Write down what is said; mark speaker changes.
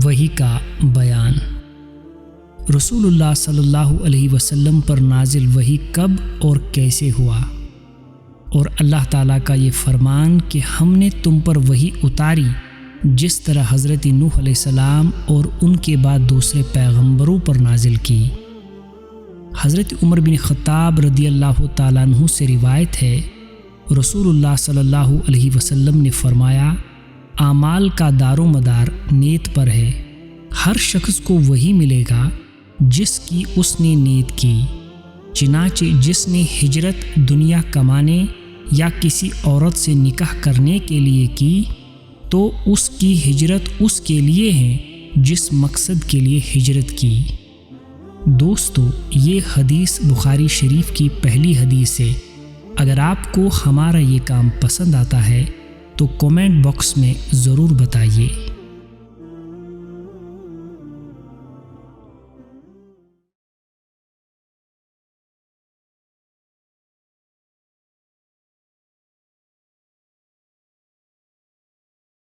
Speaker 1: وحی کا بیان۔ رسول اللہ صلی اللہ علیہ وسلم پر نازل وحی کب اور کیسے ہوا، اور اللہ تعالیٰ کا یہ فرمان کہ ہم نے تم پر وحی اتاری جس طرح حضرت نوح علیہ السلام اور ان کے بعد دوسرے پیغمبروں پر نازل کی۔ حضرت عمر بن خطاب رضی اللہ تعالیٰ عنہ سے روایت ہے، رسول اللہ صلی اللہ علیہ وسلم نے فرمایا، اعمال کا دار و مدار نیت پر ہے، ہر شخص کو وہی ملے گا جس کی اس نے نیت کی، چنانچہ جس نے ہجرت دنیا کمانے یا کسی عورت سے نکاح کرنے کے لیے کی تو اس کی ہجرت اس کے لیے ہے جس مقصد کے لیے ہجرت کی۔ دوستو، یہ حدیث بخاری شریف کی پہلی حدیث ہے۔ اگر آپ کو ہمارا یہ کام پسند آتا ہے تو کمنٹ باکس میں ضرور بتائیے۔